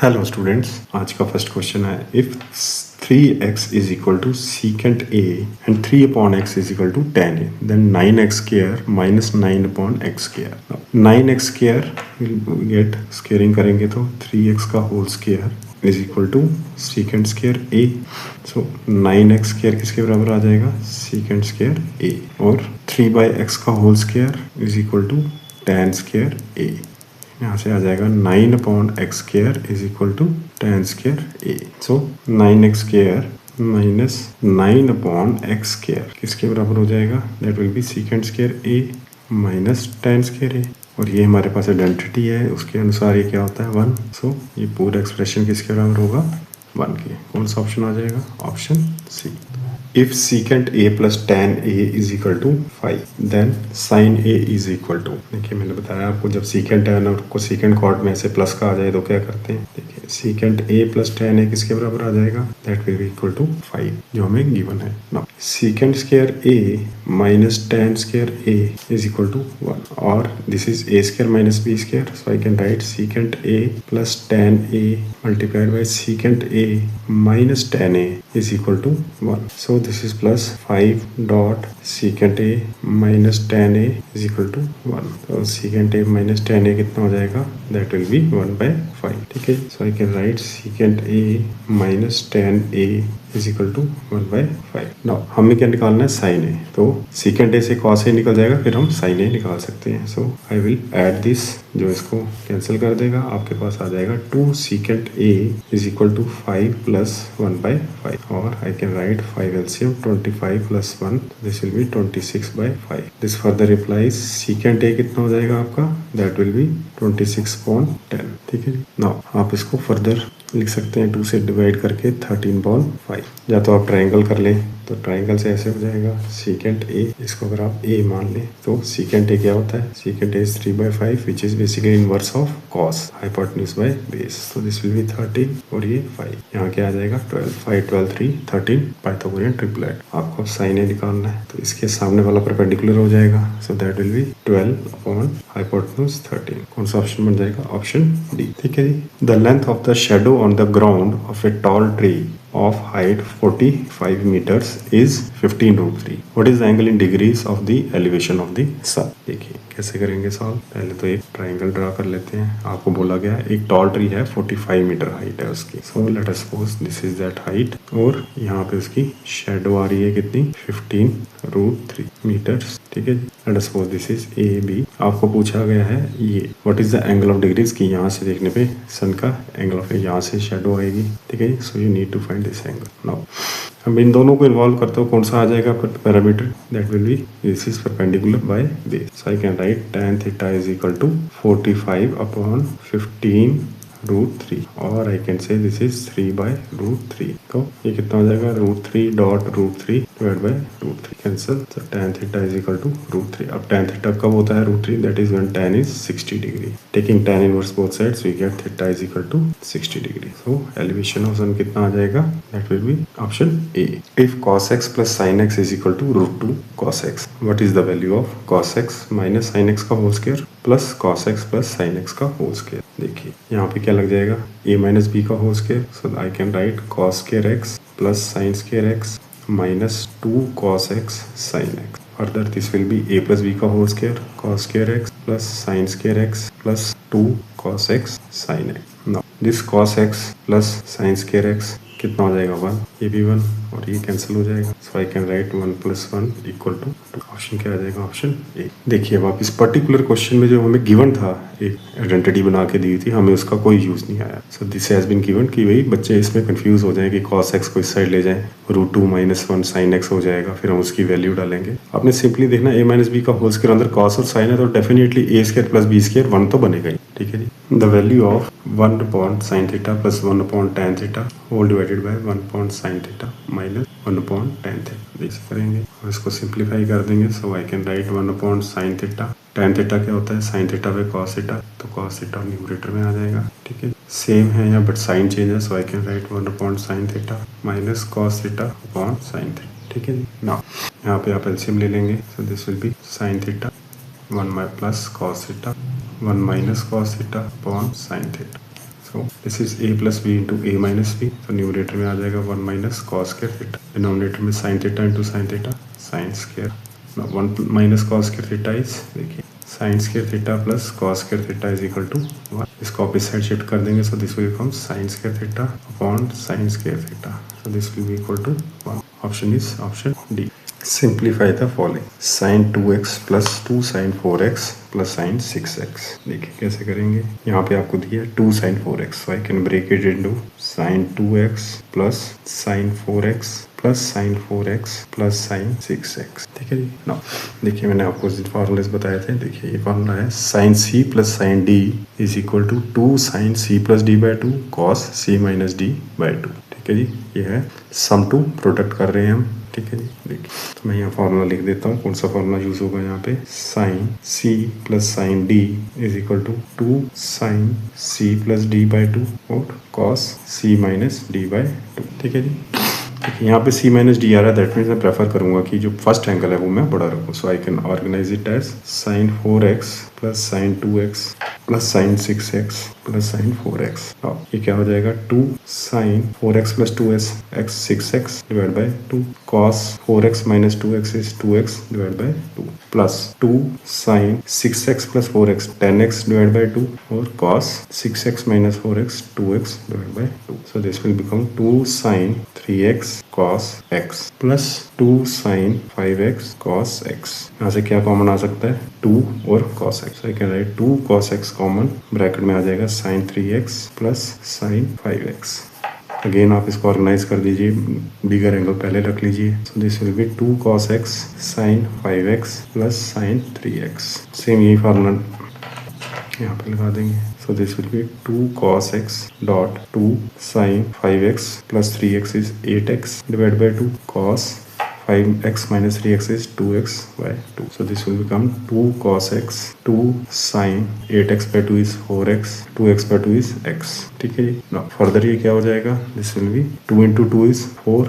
Hello students, आज का first question है if 3x is equal to secant a and 3 upon x is equal to tan a then 9x square minus 9 upon x square. 9x square will get squaring करेंगे तो 3x का whole square is equal to secant square a। So 9x square किसके बराबर आ जाएगा? Secant square a। और 3/x का whole square is equal to tan square a। यहाँ से आ जाएगा 9 upon X square is equal to tan square A. So 9x square minus 9 upon X square किसके बराबर हो जाएगा? That will be secant square A minus tan square A. और ये हमारे पास आइडेंटिटी है, उसके अनुसार ये क्या होता है? 1। सो ये पूरा एक्सप्रेशन किसके बराबर होगा? 1 के। कौन सा ऑप्शन आ जाएगा? Option C. If secant a plus tan a is equal to 5, then sin a is equal to। देखिए मैंने बताया आपको, जब secant है ना उसको secant कॉर्ड में से प्लस का आ जाए तो क्या करते हैं? देखिए secant a plus tan a किसके बराबर आ जाएगा? That will be equal to 5 जो हमें गिवन है। Now secant square a minus tan square a is equal to 1 और this is a square minus b square, so I can write secant a plus tan a multiplied by secant a minus tan a is equal to 1. So this is plus 5 dot secant a minus tan a is equal to 1. तो secant a minus tan a कितना हो जाएगा? That will be 1/5। ठीक है, so I can write secant a minus tan a is equal to 1/5। Now हमें क्या निकालना है? sin a। तो secant a से cos a निकल जाएगा, फिर हम sin a निकाल सकते हैं। So I will add this, जो इसको कैंसिल कर देगा, आपके पास आ जाएगा 2 secant a is equal to 5 plus 1/5 और I can write 5 LCM 25 plus 1, this will be 26/5। This further implies secant a कितना हो जाएगा आपका? That will be 26/10। ठीक है जी। Now आप इसको फर्दर लिख सकते हैं 2 से डिवाइड करके 13/5। या तो आप ट्रायंगल कर लें, तो ट्रायंगल से ऐसे हो जाएगा secant a, इसको अगर आप a मान लें तो secant a क्या होता है? secant a is 3/5 which is basically inverse of cos hypotenuse by base, so this will be 13 और ये 5। यहाँ क्या आ जाएगा? 12। 5 12 3 13 पाइथागोरियन ट्रिपलेट। आपको sin a निकालना है तो इसके सामने वाला परपेंडिकुलर हो जाएगा, so that will be 12 upon hypotenuse 13। कौन सा ऑप्शन बन जाएगा? Option D. ठीक है जी। The length of the shadow on the ground of a tall tree of height 45 meters is 15√3। What is the angle in degrees of the elevation of the sun? देखिए कैसे करेंगे solve. पहले तो एक triangle draw कर लेते हैं। आपको बोला गया एक टॉल ट्री है, 45 मीटर हाइट है उसकी। सो let us suppose this is that height और यहाँ पे उसकी शेडो आ रही है कितनी? 15√3 मीटर्स। ठीक है जी। Let us suppose this is A B. आपको पूछा गया है ये what is the angle of degrees की, यहाँ से देखने पे सन का एंगल ऑफ, यहाँ से शेडो आएगी। ठीक है जी। So you need to find this angle. Now हम इन दोनों को इन्वॉल्व करते हो, कौन सा आ जाएगा parameter? That will be this is perpendicular by base, so I can write tan theta is equal to 45 upon 15√3 और I can say this is 3/√3। तो ये कितना हो जाएगा? √3 डॉट √3 डिवाइड बाय √3 कैंसिल, तो tan theta is equal to √3। अब tan theta कब होता है √3? That is when tan is 60 degree. Taking tan inverse both sides we get theta is equal to 60 degree. So elevation of sun कितना आ जाएगा? That will be option A. If cos x plus sin x is equal to √2 cos x, what is the value of cos x minus sin x का whole square plus cos x plus sin x का whole square? देखिए यहाँ पे क्या लग जाएगा? a minus b का whole square, so I can write cos square x plus sin square x minus 2 cos x sin x। Further this will be a plus b का whole square cos square x plus sin square x plus 2 cos x sin x। Now this cos x plus sin square x कितना हो जाएगा? 1। ये भी 1 और ये cancel हो जाएगा, so I can write 1 + 1 equal to 2। Option क्या आ जाएगा? Option A. देखिए अब आप इस पर्टिकुलर क्वेश्चन में जो हमें गिवन था, एक आइडेंटिटी बना के दी थी, हमें उसका कोई यूज नहीं आया। So this has been given कि भाई बच्चे इसमें कंफ्यूज हो जाएं कि cos x को इस साइड ले जाएं, √2 - 1 sin x हो जाएगा, फिर हम उसकी वैल्यू डालेंगे। आपने सिंपली देखना a - b का होल स्क्वायर अंदर cos और sin है तो डेफिनेटली a² + b² 1 तो बनेगा ही। ठीक है जी। The value of 1 upon sin theta plus 1 upon tan theta whole divided by 1 upon sin theta minus 1 upon tan theta. देख करेंगे और इसको सिंप्लीफाई कर देंगे, so I can write 1 upon sin theta. tan theta क्या होता है? sin theta by cos theta, तो cos थीटा न्यूमरेटर में आ जाएगा। ठीक है, सेम है यहाँ बट साइन चेंज है, so I can write 1 upon sin theta minus cos theta upon sin theta. ठीक है जी। नाउ यहाँ पे आप एलसीएम ले लेंगे, so this will be sin theta 1 plus cos theta 1 minus cos theta upon sin theta. So this is a plus B into A minus B, तो numerator में आ जाएगा 1 minus cos square theta, denominator में sine theta into sine theta sine square, 1 minus cos square theta is, देखिए sine square theta plus cos square theta is equal to 1, इसको opposite side shift कर देंगे, so this will become sine square theta upon sine square theta, so this will be equal to 1, option is option D. Simplify the following, sine 2x plus 2 sine 4x plus sine 6x, देखिए कैसे करेंगे, यहाँ पे आपको दिया 2 sine 4x, so I can break it into sine 2x plus sine 4x plus sine 4x plus sine 6x, ठीक है जी। ना देखिए मैंने आपको फॉर्मूलेस बताए थे, देखिए ये फॉर्मूला है sine c plus sine d is equal to 2 sine c plus d by 2 cos c minus d by 2, ठीक है जी। ये है सम टू प्रोडक्ट कर रहे हैं हम, ठीक है जी। देखिए तो मैं यहाँ फॉर्मूला लिख देता हूँ, कौन सा फॉर्मूला यूज होगा यहाँ पे, sine c plus sine d is equal to 2 sine c plus d by 2 और cos c minus d by 2, ठीक है जी। देखिए यहाँ पे c माइनस डी आ रहा है, दैट मीन्स मैं प्रेफर करूंगा कि जो फर्स्ट एंगल है वो मैं बड़ा रखूँ, so I can organise it as sine 4x plus sine 2x plus sine 6x plus sine 4x, ये क्या हो जाएगा 2 sine 4x plus 2x 6x divide by 2 cos 4x minus 2x is 2x divide by 2 plus 2 sine 6x plus 4x 10x divide by 2 और cos 6x minus 4x 2x divide by 2, so this will become 2 sine 3x cos x plus 2 sine 5x cos x, यहाँ से क्या common आ सकता है 2 और cos x, I can right 2 cos x common, bracket में आ जाएगा sign 3x plus sign 5x, again आप इसको ऑर्गेनाइज कर दीजिए, बिगर एंगल पहले रख लीजिए, so this will be 2 cos x sine 5x plus sine 3x, same यही फार्मूला यहाँ पे लगा देंगे, so this will be 2 cos x dot 2 sin 5x plus 3x is 8x divided by 2 cos 5x minus 3x is 2x by 2, so this will become 2 cos x 2 sin 8x by 2 is 4x 2x by 2 is x, ठीक है जी। now further ये क्या हो जाएगा, this will be 2 into 2 is 4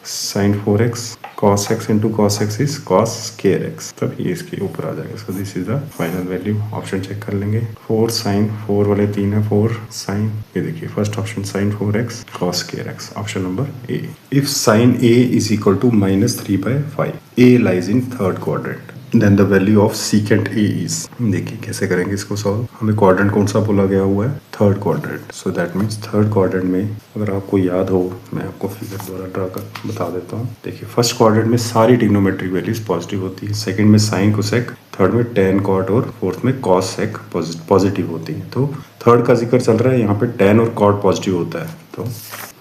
sin 4x cos x into cos x is cos square x, तब ये इसके ऊपर आ जाएगा, so this is the final value, option check कर लेंगे, 4 साइन 4 वाले 3 है 4 साइन, ये देखिए first option sine 4x cos square x, option number A. If sine a is equal to minus 3/5, a lies in third quadrant, then the value of secant A is, देखिए कैसे करेंगे इसको solve, हमें quadrant कौन सा बोला गया हुआ है, third quadrant, so that means third quadrant में अगर आपको याद हो, मैं आपको फिगर द्वारा ड्रा कर बता देता हूँ, देखिए फर्स्ट क्वाड्रेंट में सारी ट्रिग्नोमेट्रिक वैल्यूज पॉजिटिव होती है, सेकंड में साइन कोसेक, थर्ड में टेन कॉट और फोर्थ में कॉस सेक पॉजिटिव होती है, तो थर्ड का जिक्र चल रहा है, यहाँ पे टेन और कॉट पॉजिटिव होता है, तो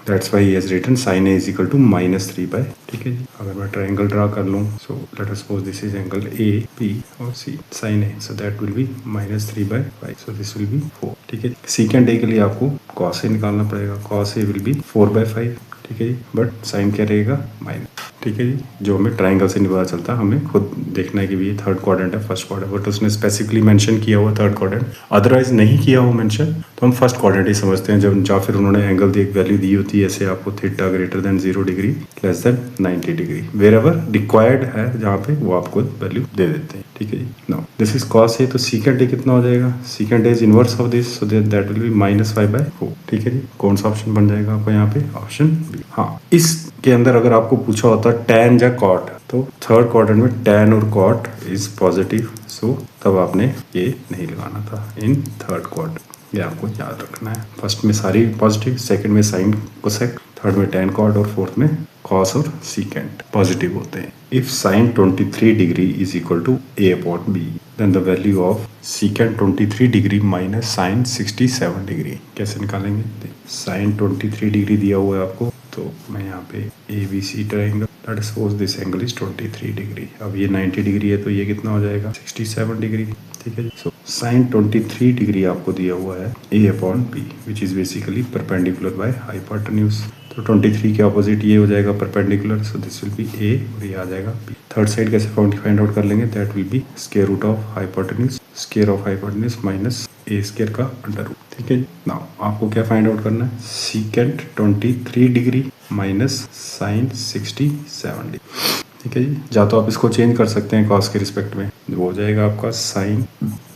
that's why he has written sine A is equal to minus 3/, ठीक है जी। अगर मैं ट्रायंगल ड्रा कर लूँ, so let us suppose this is angle A B और C, sine A, so that will be minus 3/5, so this will be 4, ठीक है। Secant A के लिए आपको कॉस ए निकालना पड़ेगा, कॉस ए विल बी 4/5, ठीक है जी, बट साइन क्या रहेगा माइनस, ठीक है जी। जो हमें ट्राइंगल से नहीं पता चलता, हमें खुद देखना है कि ये थर्ड क्वाड्रेंट है फर्स्ट क्वाड्रेंट, बट उसने स्पेसिफिकली मेंशन किया हुआ थर्ड क्वाड्रेंट, अदरवाइज नहीं किया हो मेंशन तो हम फर्स्ट क्वाड्रेंट ही समझते हैं, जब या फिर उन्होंने एंगल दी एक वैल्यू दी होती है, ऐसे आपको theta greater than 0 degree less than 90 degree wherever required है जहाँ पे वो आपको वैल्यू दे देते हैं, ठीक है जी। Now this is cos A, तो सीकेंट ए कितना हो जाएगा, secant A is inverse of this, so that will be minus 5/4, ठीक है जी। कौन सा ऑप्शन बन जाएगा आपको यहाँ पे, ऑप्शन बी। हाँ, इसके अंदर अगर आपको पूछा होता टैन या कॉट, तो थर्ड क्वाड्रेंट में टैन और कॉट इज पॉजिटिव, सो तब आपने ये नहीं लगाना था इन थर्ड क्वाड्रेंट, ये आपको याद रखना है। फर्स्ट में सारी पॉजिटिव, सेकंड में साइन कोसेक, थर्ड में टैन कॉट और फोर्थ में कॉस और सीकेंट पॉजिटिव होते हैं। If sine 23 degree is equal to a upon b, then the value of secant 23 degree minus sine 67 degree, कैसे निकालेंगे, साइन 23 डिग्री दिया हुआ है आपको, तो मैं यहाँ पे ABC triangle, late us suppose this angle is 23 degree, अब ये 90 डिग्री है तो ये कितना हो जाएगा 67 डिग्री, ठीक है जी। सो साइन 23 डिग्री आपको दिया हुआ है a upon b which is basically perpendicular by hypotenuse, तो 23 के ऑपोजिट ये हो जाएगा perpendicular, so this will be a और ये आ जाएगा b। थर्ड साइड कैसे फाइंड आउट कर लेंगे, that will be square root of hypotenuse, square of hypotenuse minus a square का अंडर रूट, ठीक है। नाउ आपको क्या फाइंड आउट करना है, secant 23 degree minus sine 67 degree, ठीक है जी। या तो आप इसको चेंज कर सकते हैं कॉस के रिस्पेक्ट में, वो हो जाएगा आपका sine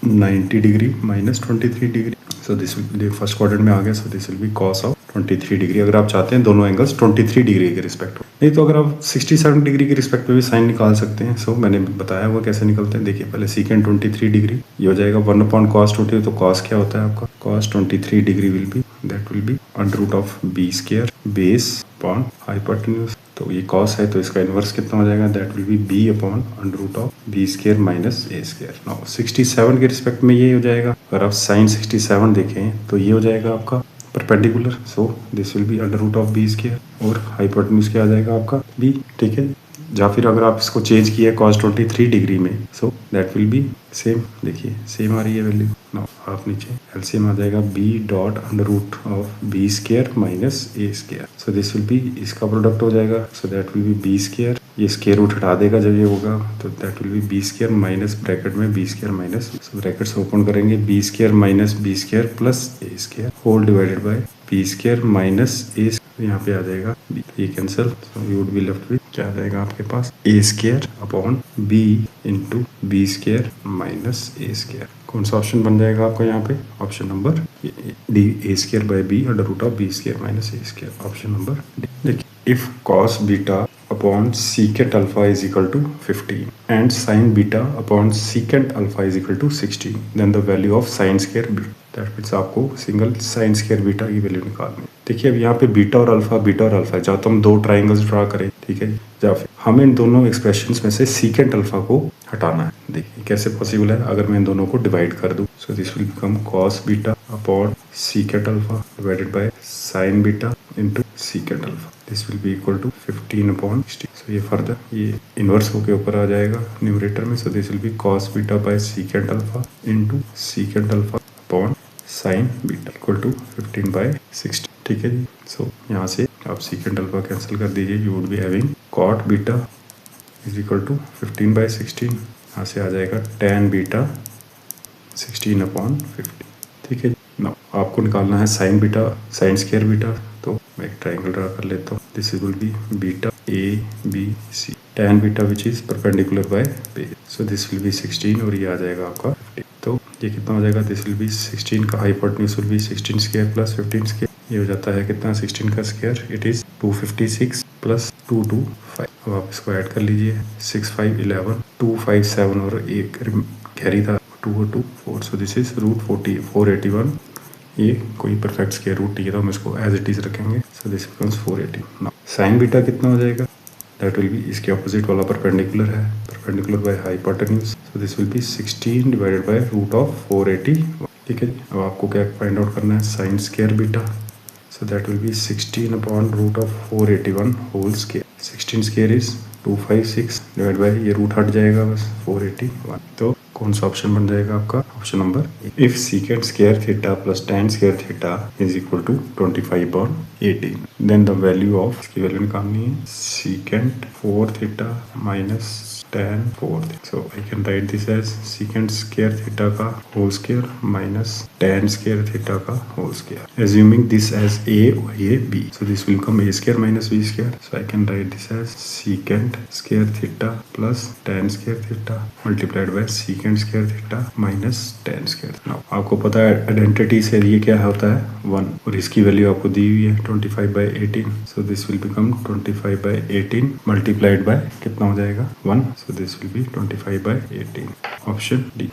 90 degree minus 23 degree. So this will first quadrant में आ गया, so this will be cos of 23 degree. अगर आप चाहते हैं दोनों एंगल्स 23 डिग्री के रिस्पेक्ट हो, नहीं तो अगर आप 67 डिग्री के रिस्पेक्ट में भी साइन निकाल सकते हैं। सो मैंने बताया हुआ कैसे निकलते हैं। देखिए पहले सीकेंट 23 डिग्री, ये हो जाएगा 1/cos 23। तो cos क्या होता है आपका, cos 23 degree will be that will be under root of B square base upon hypotenuse. तो ये cos है तो इसका इनवर्स कितना हो जाएगा, that will be b upon under root of B square minus A square. Now 67 के respect में ये हो जाएगा। अगर आप साइन 67 देखें तो ये हो जाएगा आपका perpendicular, so this will be under root of B square और हाइपोटेन्यूज क्या आ जाएगा आपका b। ठीक है, या फिर अगर आप इसको चेंज किया cos 23 डिग्री में, सो दैट विल बी सेम। देखिए सेम आ रही है वैल्यू। नाउ आप नीचे एलसीएम आ जाएगा b dot under root of B square minus A square. So this will be, इसका प्रोडक्ट हो जाएगा, so that will be B square. ये स्क्वायर रूट हटा देगा जब ये होगा, तो that will be B square minus bracket में B square minus, brackets open करेंगे, B square minus B square plus A square whole divided by B square minus A. यहाँ पे आ जाएगा b, ये cancel, so you would be left with क्या आ जाएगा आपके पास, A square upon B into B square minus A square. कौन सा ऑप्शन बन जाएगा आपका यहाँ पे, option number D, A square by B under root of B square minus A square, option number D. देखिए if cos beta upon secant alpha is equal to 15 and sine beta upon secant alpha is equal to 16, then the value of sine square beta, that means आपको single sine square beta की value निकालनी है। देखिए अब यहाँ पे beta और alpha है, चाहे तो हम दो ट्राइंगल्स ड्रा करें, ठीक है, या फिर हमें इन दोनों एक्सप्रेशंस में से सीकेंट अल्फा को हटाना है। देखिए कैसे पॉसिबल है, अगर मैं इन दोनों को डिवाइड कर दूं, so this will become cos beta upon secant alpha divided by sine beta into secant alpha, this will be equal to 15 upon 60। सो ये फर्दर ये इनवर्स होके ऊपर आ जाएगा न्यूमरेटर में, so this will be cos beta by secant alpha into secant alpha upon sine beta equal to 15 by 60। ठीक है जी, सो यहाँ से आप सीकेंट अल्फा कैंसिल कर दीजिए, you would be having cot beta is equal to 15 by 16। यहाँ से आ जाएगा tan बीटा 16 अपॉन 50। ठीक है, नाउ आपको निकालना है sine beta, sine square beta, तो मैं एक ट्राइंगल ड्रा कर लेता हूँ। This will be beta A B C, tan beta which is perpendicular by base, so this will be 16 और ये आ जाएगा आपका 50। तो ये कितना हो जाएगा, दिस विल बी 16 का hypotenuse will be 16 square plus 15 square, ये हो जाता है कितना 16 का स्क्वायर, इट इज 256 प्लस 225। अब आप इसको ऐड कर लीजिए, 6 5 11 257 और एक कैरी था 2 और 2 4, सो दिस इज रूट 481। ये कोई परफेक्ट स्क्वायर रूट नहीं है तो हम इसको एज इट इज रखेंगे, so this becomes 480। Now sine beta कितना हो जाएगा, दैट विल बी इसके ऑपोजिट वाला परपेंडिकुलर है, perpendicular by hypotenuse, so this will be 16 divided by root of 480। ठीक है जी, अब आपको क्या फाइंड आउट करना है, sign square beta, so that will be 16 upon root of 481 whole square। 16 square is 256 divide by ये रूट हट जाएगा बस 481। तो कौन सा ऑप्शन बन जाएगा आपका, option number, if secant square theta plus tan square theta is equal to 25/18, then the value of, इसकी वैल्यू निकालनी है, secant 4 theta minus tan 4 theta, so I can write this as secant square theta का whole square minus tan square theta का whole square, assuming this as a or a b, so this will become a square minus b square, so I can write this as secant square theta plus tan square theta multiplied by secant square theta minus tan square। now आपको पता है identity से ये क्या होता है 1, और इसकी वैल्यू आपको दी हुई है 25/18, so this will become 25/18 multiplied by कितना हो जाएगा 1, so this will be 25/18, option D.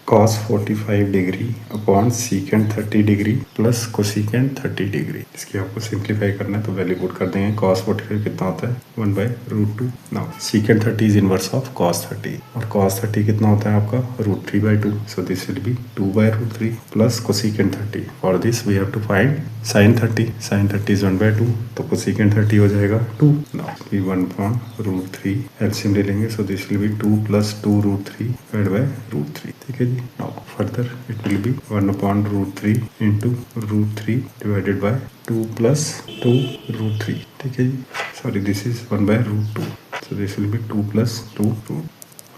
cos 45 degree upon secant 30 degree plus cosecant 30 degree, इसकी आपको सिंप्लीफाई करना है तो वैल्यू पुट कर देंगे, cos 45 कितना होता है 1/√2। Now secant 30 is inverse of cos 30 और cos 30 कितना होता है आपका √3/2, so this will be 2/√3 plus cosecant 30। For this we have to find sin 30, sin 30 is 1/2 तो कोसीकेंट 30 हो जाएगा 2। नाउ भी 1/√3 एलसीएम ले लेंगे, so this will be 2 plus 2√3 divide by √3। ठीक है जी, now further it will be 1/√3 into √3 divided by 2 plus 2√3। ठीक है जी, sorry this is 1/√2, so this will be 2 plus 2 root,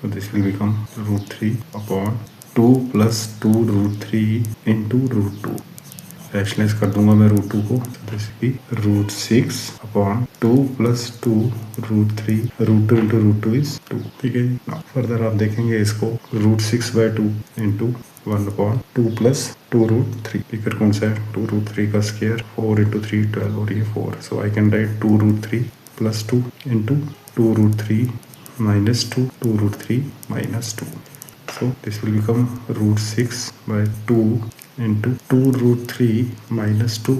so this will become √3 upon 2 plus 2√3 into √2, rationalise कर दूंगा मैं √2 को, तो this will be √6 upon 2 plus 2√3, √2 into √2 is 2। ठीक है जी, फर्दर आप देखेंगे इसको √6/2 इंटू 1/2 प्लस 2√3 फिगर कौन सा है 2√3 का स्क्वायर 4 × 3 12 और ये 4 so I can write 2√3 plus 2 into 2√3 minus 2 2√3 minus 2 so this will become √6/2 into 2√3 minus 2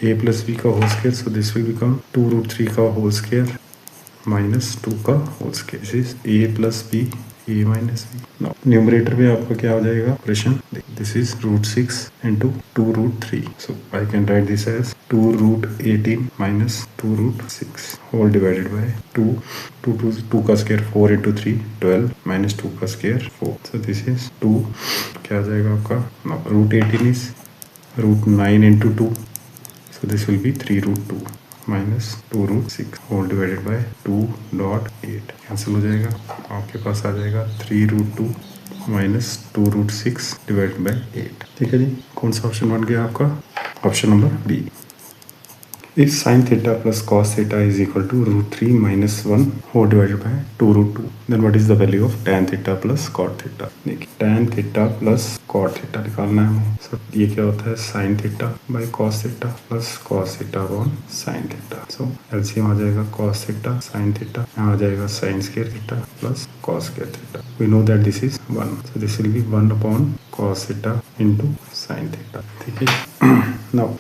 a plus b का whole square so this will become 2√3 का whole square minus 2 का whole square this is a plus b a minus b now numerator में आपका क्या हो जाएगा operation this is √6 into 2√3 so I can write this as 2√18 minus 2√6 whole divided by 2 का square 4 × 3 12 minus 2 का square 4 so this is 2 क्या आ जाएगा आपका now √18 is √9 into 2 so this will be 3√2 minus 2√6 whole divided by 2.8 cancel हो जाएगा आपके पास आ जाएगा 3√2 minus 2√6 divided by 8 ठीक है जी कौन सा ऑप्शन बन गया आपका option number B If sin theta plus cos theta is equal to √3 minus 1 whole divided by 2√2 then what is the value of tan theta plus cot theta देखिए tan theta plus cot theta निकालना है हमें so ये क्या होता है sin theta by cos theta plus cos theta upon sin theta so LCM आ जाएगा cos theta sin theta यहाँ आ जाएगा sin square theta plus cos square theta we know that this is 1 so this will be 1 upon cos theta into sin theta ठीक है now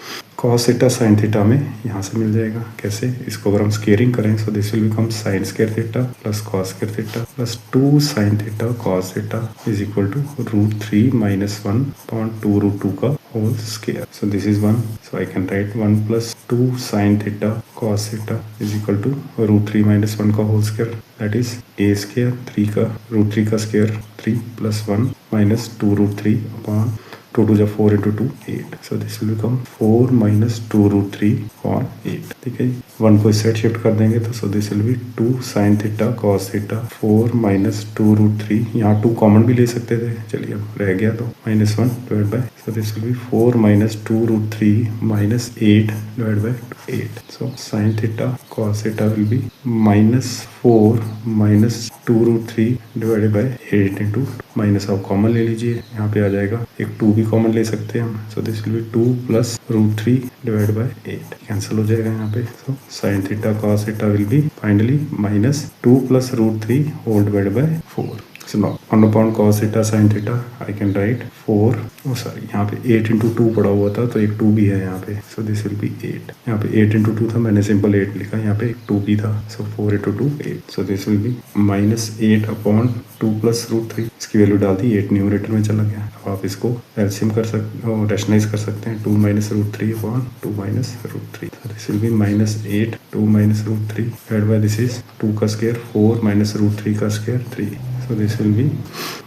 cos theta sin theta में यहाँ से मिल जाएगा कैसे इसको अगर हम स्केयरिंग करें सो this will become sin square theta plus cos square theta plus 2 sin theta cos theta is equal to √3 minus 1 upon 2√2 का whole square so this is 1 so I can write 1 plus 2 sin theta cos theta is equal to √3 minus 1 का whole square that is a square 3 का √3 का square 3 plus 1 minus 2√3 upon 2 2 4 into 2 8 so this will become 4 minus 2√3 upon 8 ठीक है 1 को इस side shift कर देंगे तो so this will be 2 sin theta cos theta 4 minus 2√3 यहाँ 2 कॉमन भी ले सकते थे चलिए अब रह गया तो -1 divided by so this will be 4 minus 2√3 minus 8 divided by 8 so sin theta cos theta will be -4 minus 2√3 divided by 8 into minus आप कॉमन ले लीजिए यहाँ पे आ जाएगा एक 2 भी कॉमन ले सकते हैं हम so this will be 2 plus √3 divide by 8 cancel हो जाएगा यहाँ पे so sin theta cos theta will be finally -2 plus √3 whole divide by 4 so now 1 upon cos theta sin theta I can write 4 यहाँ पे 8 into 2 पड़ा हुआ था तो एक 2 भी है यहाँ पे so this will be 8 यहाँ पे 8 into 2 था मैंने सिंपल 8 लिखा यहाँ पे एक 2 भी था so 4 into 2 8 so this will be -8 upon 2 plus √3 इसकी वैल्यू डाल दी 8 न्यूमरेटर में चला गया अब आप इसको एलसीएम कर सकते हो रैशनलाइज कर सकते हैं 2 minus √3 upon 2 minus √3 so this will be -8 2 minus √3 divided by this is 2 का स्क्वायर 4 minus √3 का square 3 so this will be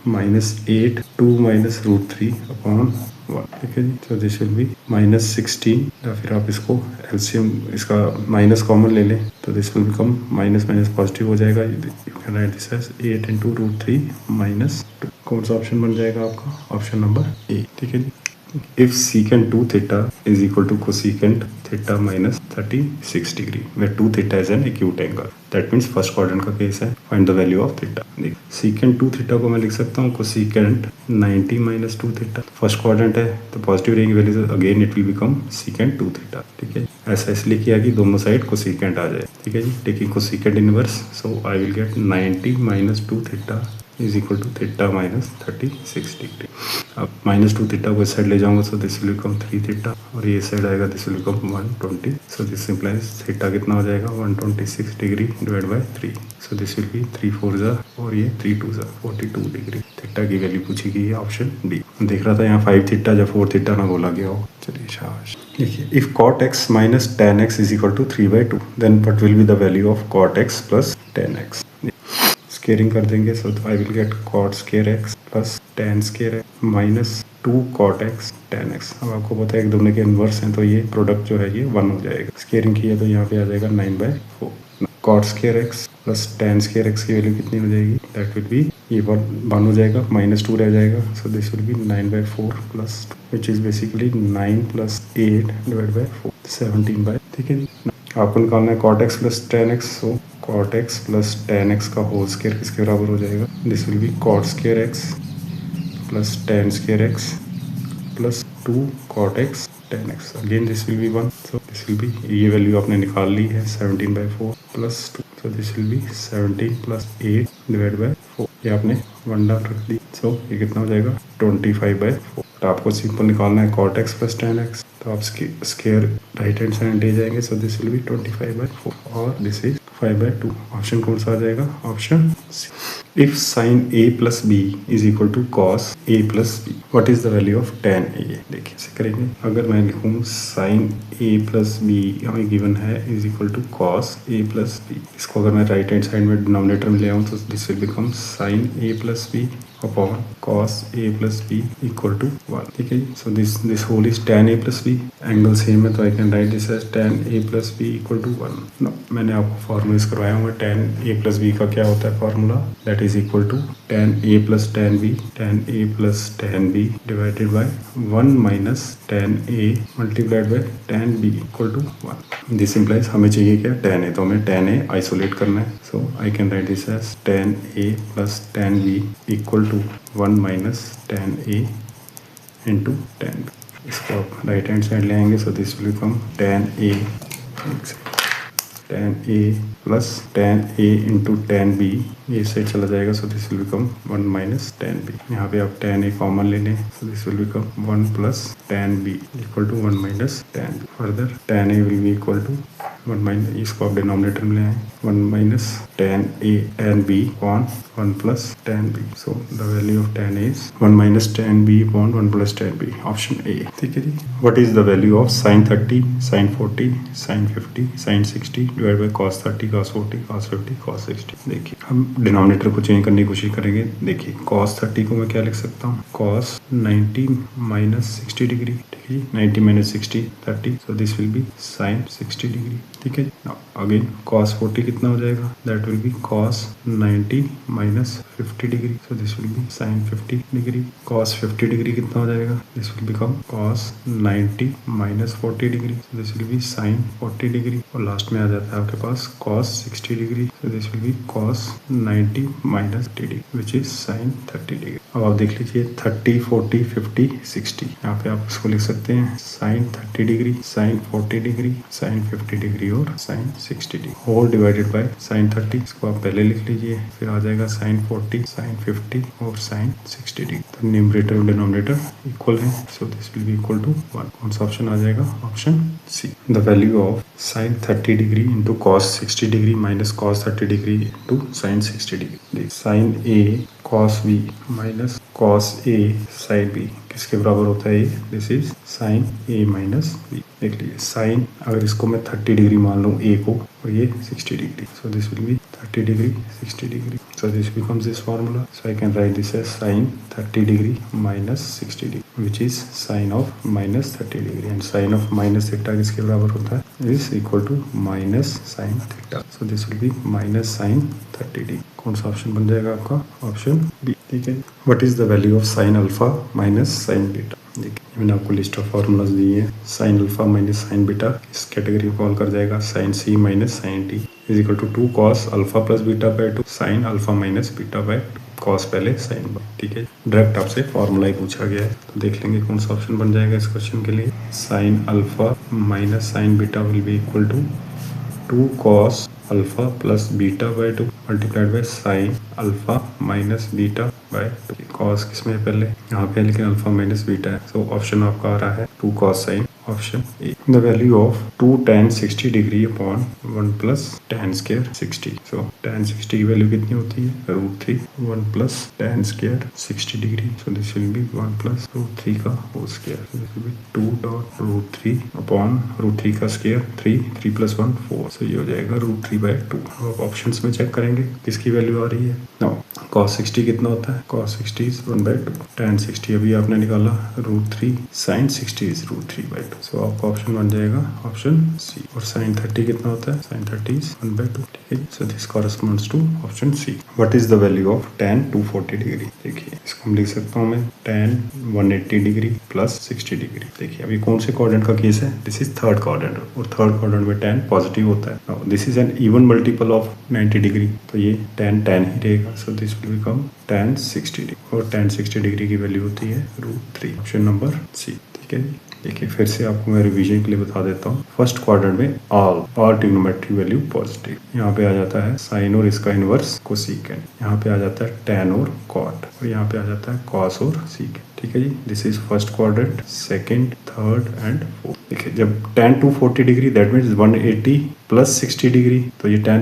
-8 2 minus √3 upon 1 ठीक है जी so this will be -16 या फिर आप इसको एलसीएम इसका माइनस कॉमन ले लें तो this will become minus minus positive हो जाएगा you can write this as 8 into √3 minus 2 कौन सा ऑप्शन बन जाएगा आपका ऑप्शन नंबर ए ठीक है जी If secant 2 theta is equal to cosecant theta minus 36 degree, where 2 theta is an acute angle. That means first quadrant का केस है. Find the value of theta. देख secant 2 theta को मैं लिख सकता हूँ cosecant 90 minus 2 theta. First quadrant है तो पॉजिटिव रहेंगी value again it will become secant 2 theta. ठीक है ऐसा इसलिए किया कि दोनों साइड cosecant आ जाए. ठीक है जी taking cosecant inverse so I will get 90 minus 2 theta is equal to theta minus 36 degree. अब -2 थीटा को इस साइड ले जाऊंगा सो दिस विल बिकम 3 थीटा और ये साइड आएगा this will become 120 so this implies theta कितना हो जाएगा 126 degree divide by 3 so this will B 3 4 जा और ये 3 2 जा 42 डिग्री थीटा की वैल्यू पूछी गई है ऑप्शन डी देख रहा था यहाँ 5 थीटा या 4 थीटा ना बोला गया हो चलिए शाबाश देखिए if cot x minus tan x is equal to 3/2 then what will be the value of cot x plus tan x squaring कर देंगे so I will get cot square x plus tan square x minus 2 cot x tan x अब आपको पता है एक दोनों के inverse हैं तो ये प्रोडक्ट जो है ये 1 हो जाएगा स्केयरिंग की है तो यहाँ पे आ जाएगा 9/4 cot square x plus tan square x की वैल्यू कितनी हो जाएगी दैट विल बी ये 1 हो जाएगा -2 रह जाएगा so this will B 9/4 plus which is basically 9 plus 8 divide by 4 17 ठीक है जी आपको निकालना है cot x plus tan x सो cot x plus tan x का होल स्क्वायर किसके बराबर हो जाएगा this will B cot square x plus tan square x plus 2 cot x tan x. Again this will be 1. So this will be, ये value आपने निकाल ली है 17/4 plus 2. So this will be 17 plus 8 divided by 4. ये आपने 1 डाल रख दी. So ये कितना हो जाएगा 25/4. तो आपको सिंपल निकालना है cot x plus tan x. तो आप स्केयर राइट हैंड साइड ले जाएंगे. So this will be 25/4 और this is 5/2. ऑप्शन कौन सा आ जाएगा? Option C. If sin a plus b is equal to cos a plus b, what is the value of tan a? देखिए ऐसे करेंगे. अगर मैं लिखूँ sin a plus b हमें गिवन है is equal to cos a plus b. इसको अगर मैं राइट हैंड साइड में डिनोमिनेटर में ले आऊँ तो this will become sin a plus b upon cos a plus b equal to 1. ठीक है. So this whole is tan a plus b. Angle same है तो I can write this as tan a plus b equal to 1. No, मैंने आपको formula करवाया हूँ. tan a plus b का क्या होता है formula? That is equal to tan a plus tan b divided by 1 minus tan a multiplied by tan b equal to 1. This implies हमें चाहिए क्या? tan a. तो हमें tan a आइसोलेट करना है. So I can write this as tan a plus tan b equal to 1 minus tan a into tan b. इसको आप right hand side ले आएंगे. सो this will become tan a plus tan a into tan b. ये side चला जाएगा. So this will become 1 minus tan b. यहाँ पे आप tan a कॉमन ले लें. So this will become 1 plus tan b equal to 1 minus tan b. Further tan a will be equal to 1 minus, इसको आप denominator में ले आए. 1 minus tan a and b upon 1 plus tan b. So the value of tan a is 1 minus tan b upon 1 plus tan b. Option A. ठीक है जी. What is the value of sin 30, sin 40, sin 50, sin 60 divided by cos 30, cos 40, cos 50, cos 60? देखिए हम denominator को change करने की कोशिश करेंगे. देखिए cos 30 को मैं क्या लिख सकता हूँ? cos 90 minus 60 degree. ठीक है. 90 minus 60 30. So this will be sin 60 degree. ठीक है. Now again cos 40 कितना हो जाएगा? That will be cos 90 minus 50 degree. So this will be sin 50 degree. cos 50 degree कितना हो जाएगा? This will become cos 90 minus 40 degree. So this will be sin 40 degree. और last में आ जाता है आपके पास cos 60 degree. So this will be cos 90 minus 30 degree which is sin 30 degree. अब आप देख लीजिए 30, 40, 50, 60. यहाँ पे आप इसको लिख सकते हैं sin 30 degree, sin 40 degree, sin 50 degree और sin 60 degree. Whole divided by sin 30. इसको आप पहले लिख लीजिए. फिर आ जाएगा sin 40, sin 50 और sin 60 डिग्री. तो न्यूमरेटर और डिनोमिनेटर इक्वल है. So this will be equal to 1. कौन सा ऑप्शन आ जाएगा? Option C. The value of sin 30 degree into cos 60 degree minus cos 30 degree into sin 60 degree. sin a cos b minus cos a sin b किसके बराबर होता है? ये this is sin a minus b. देख लीजिए sin, अगर इसको मैं 30 डिग्री मान लूँ a को और ये 60 degree. So this will be 30 degree 60 degree. So this becomes this formula. So I can write this as sin 30 degree minus 60 degree which is sin of minus 30 degree. And sin of minus theta किसके बराबर होता है? Is equal to minus sin theta. So this will be minus sin 30 degree. कौन सा option बन जाएगा आपका? Option B. ठीक है. What is the value of sin alpha minus sin beta? देखिए मैंने आपको लिस्ट ऑफ फार्मूलाज दिए हैं. sin alpha minus sin beta इस कैटेगरी को कॉल कर जाएगा sin c माइनस sin t is equal to 2 cos alpha plus beta by 2 sin alpha minus beta by 2 cos पहले sin बाय. ठीक है. डायरेक्ट आपसे फार्मूला ही पूछा गया है तो देख लेंगे कौन सा ऑप्शन बन जाएगा इस क्वेश्चन के लिए. sin alpha minus sin beta will be equal to 2 cos alpha plus beta by 2 multiplied by sin alpha minus beta by 2. cos किसमें है पहले? यहाँ पे, लेकिन अल्फा माइनस बीटा है. सो ऑप्शन आपका आ रहा है 2 cos sin. Option A. The value of 2 tan 60 degree upon 1 plus tan square 60. So tan 60 की वैल्यू कितनी होती है? √3. 1 plus tan square 60 degree. So this will be 1 plus √3 का whole square. This will be 2.√3 upon √3 का square 3 plus 1 4. सो ये हो जाएगा √3/2. अब ऑप्शंस में चेक करेंगे किसकी वैल्यू आ रही है. नो, cos 60 कितना होता है? cos 60 is 1/2. tan 60 अभी आपने निकाला √3. sin 60 is √3/2. सो आपका ऑप्शन बन जाएगा ऑप्शन सी. और sin 30 कितना होता है? sin 30 is 1/2. ठीक है. So this corresponds to option C. What is the value of tan 240 degree? देखिए इसको हम लिख सकता हूँ मैं tan 180 डिग्री प्लस 60 डिग्री. देखिए अभी कौन से क्वाड्रेंट का केस है? दिस इज थर्ड क्वाड्रेंट और थर्ड क्वाड्रेंट में tan पॉजिटिव होता है. This is an even multiple of 90 degree तो ये tan ही रहेगा. So this will become tan 60 degree और tan 60 डिग्री की वैल्यू होती है √3। Option number C. ठीक है जी। देखिए फिर से आपको मैं रिवीजन के लिए बता देता हूँ। फर्स्ट क्वाड्रेंट में ऑल ट्रिग्नोमेट्रिक वैल्यू पॉजिटिव, यहाँ पे आ जाता है साइन और इसका इनवर्स कोसेकेंट, यहाँ पे आ जाता है tan और cot और यहाँ पे आ जाता है cos और secant। ठीक है जी। This is first quadrant, second, third and fourth. देखिए जब tan 240 degree that means 180 plus 60 degree, तो ये tan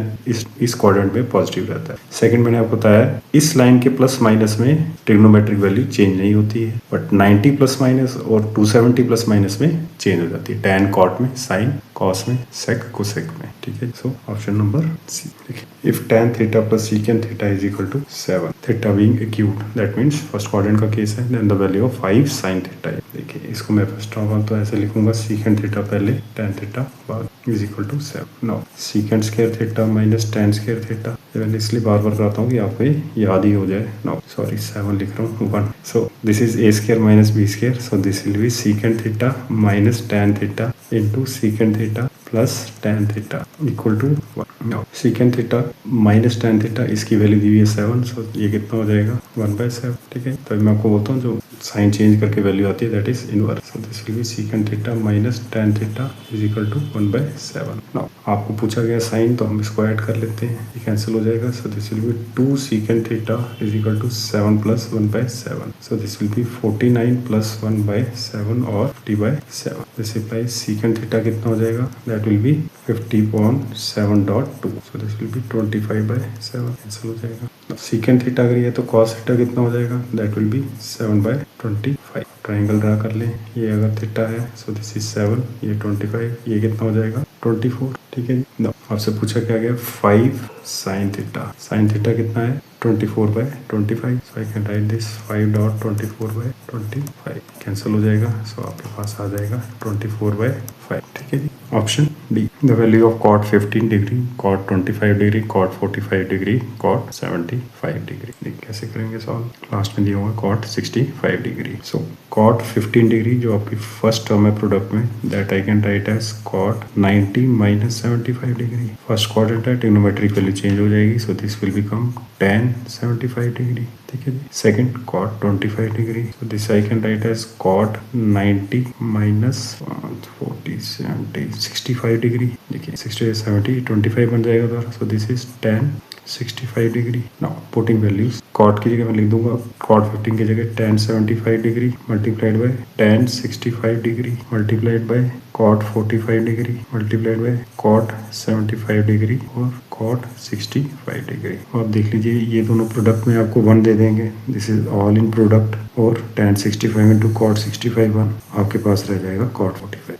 इस क्वाड्रेंट में पॉजिटिव रहता है। सेकंड मैंने आपको बताया इस लाइन के प्लस माइनस में ट्रिग्नोमेट्रिक वैल्यू चेंज नहीं होती है, बट 90 प्लस माइनस और 270 प्लस माइनस में चेंज हो जाती है। tan cot में, sin cos में, sec cosec में। ठीक है, सो ऑप्शन नंबर सी। देखिए if tan theta plus secant theta is equal to 7, theta being acute that means first quadrant का केस है, then the value of 5 sin theta. देखिए इसको मैं फर्स्ट ऑफ तो ऐसे लिखूंगा secant थीटा पहले tan थीटा बाद is equal to 7। Now secant square theta minus tan square theta, मैं इसलिए बार बार कराता हूँ कि आपको ये याद ही हो जाए। नाउ सॉरी 7 लिख रहा हूँ 1, so this is a square minus b square, so this will be secant theta minus tan theta into secant theta plus tan theta equal to 1। Now secant theta minus tan theta, इसकी value दी हुई है 7, सो ये कितना हो जाएगा 1/7। ठीक है, तो मैं आपको बोलता हूँ जो साइन चेंज करके वैल्यू आती है that is inverse, so this will be secant theta minus tan theta is equal to 1/7। Now आपको पूछा गया साइन, तो हम इसको ऐड कर लेते हैं, ये कैंसिल हो जाएगा, so this will be 2 secant theta is equal to 7 plus 1/7, so this will be 49 plus 1/7 और 50/7। दिस इंप्लाइज secant थीटा कितना हो जाएगा, that will B 50/7.2, so this will B 25/7, cancel हो जाएगा। secant थीटा अगर ये तो cos थीटा कितना हो जाएगा, that will B 7/25। Triangle draw कर लें, ये अगर थीटा है सो दिस इज 7, ये 25, ये कितना हो जाएगा 24। ठीक है जी। आपसे पूछा क्या गया 5 sin थीटा, sin थीटा कितना है 24/25, so I can write this 5.24/25, cancel हो जाएगा, सो आपके पास आ जाएगा 24/5। ठीक है जी। Option D, the value of cot 15 degree, cot 25 degree, cot 45 degree, cot 75 degree. कैसे करेंगे सॉल्व, लास्ट में दिया हुआ cot 65 degree, so cot 15 degree जो आपकी फर्स्ट टर्म है प्रोडक्ट में, that I can write as cot 90 minus 75 degree. First quadrant है, ट्रिग्नोमेट्रिक वैल्यू चेंज हो जाएगी, so this will become tan 75 degree. ठीक है जी। Second cot 25 degree, so this I can write as cot 90 minus 40 70 65 degree. देखिए 60 70 25 बन जाएगा दोबारा, so this is tan 65 degree. Now putting values, cot की जगह मैं लिख दूंगा cot 15 की जगह tan 75 degree multiplied by tan 65 degree multiplied by cot 45 degree multiplied by cot 75 degree और cot 65 डिग्री। और देख लीजिए ये दोनों प्रोडक्ट में आपको 1 दे देंगे, this is all in product, और tan 65 इंटू cot 65 1, आपके पास रह जाएगा cot 45।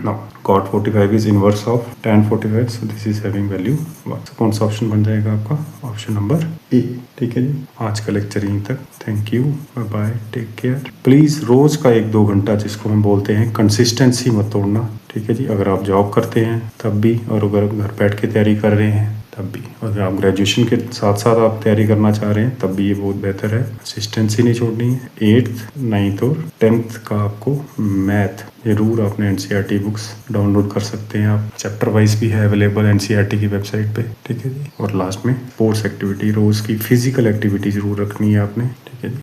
Now cot 45 is inverse of tan 45, so this is having value 1। so, कौन सा ऑप्शन बन जाएगा आपका, ऑप्शन नंबर ए। ठीक है जी। आज का लेक्चर यहीं तक, thank you, bye bye, take care. Please रोज का 1-2 घंटा जिसको हम बोलते हैं कंसिस्टेंसी मत तोड़ना। ठीक है जी। अगर आप जॉब करते हैं तब भी, और अगर घर बैठ के तैयारी कर रहे हैं तब भी, और अगर आप ग्रेजुएशन के साथ साथ आप तैयारी करना चाह रहे हैं तब भी ये बहुत बेहतर है, कंसिस्टेंसी नहीं छोड़नी है। 8th 9th और 10th का आपको मैथ जरूर आपने एनसीईआरटी बुक्स डाउनलोड कर सकते हैं, आप चैप्टर वाइज भी है अवेलेबल एनसीईआरटी की वेबसाइट पे। ठीक है जी। और लास्ट में स्पोर्ट्स एक्टिविटी, रोज की फिजिकल एक्टिविटी जरूर रखनी है आपने।